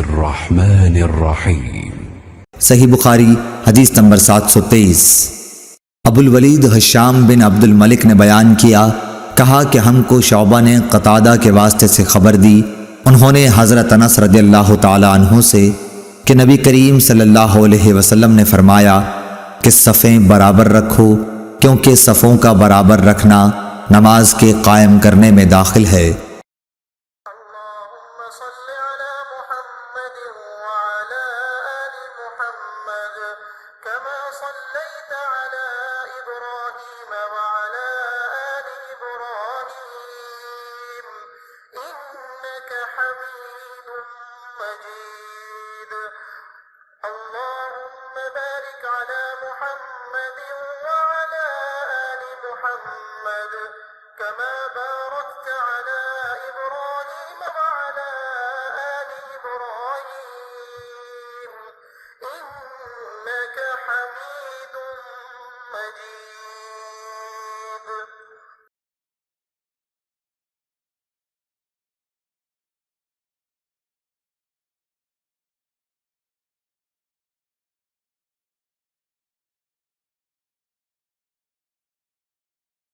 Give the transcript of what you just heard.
बिस्मिल्लाहिर्रहमानिर्रहीम। सही बुखारी हदीस नंबर 723। अबुल वलीद हश्शाम बिन अब्दुल मलिक ने बयान किया, कहा कि हमको शौबा ने क़तादा के वास्ते से खबर दी, उन्होंने हज़रत अनस रज़ियल्लाहु ताला अन्हु से कि नबी करीम सल्लल्लाहु अलैहि वसल्लम ने फरमाया कि सफ़ें बराबर रखो, क्योंकि सफ़ों का बराबर रखना नमाज के कायम करने में दाखिल है। अल्लाहुम्मा बारिक अला मुहम्मद व अला आलि मुहम्मद कमा बारकत अला इब्राहीम व अला आलि इब्राहीम इन्नका हमीदुम मजीद।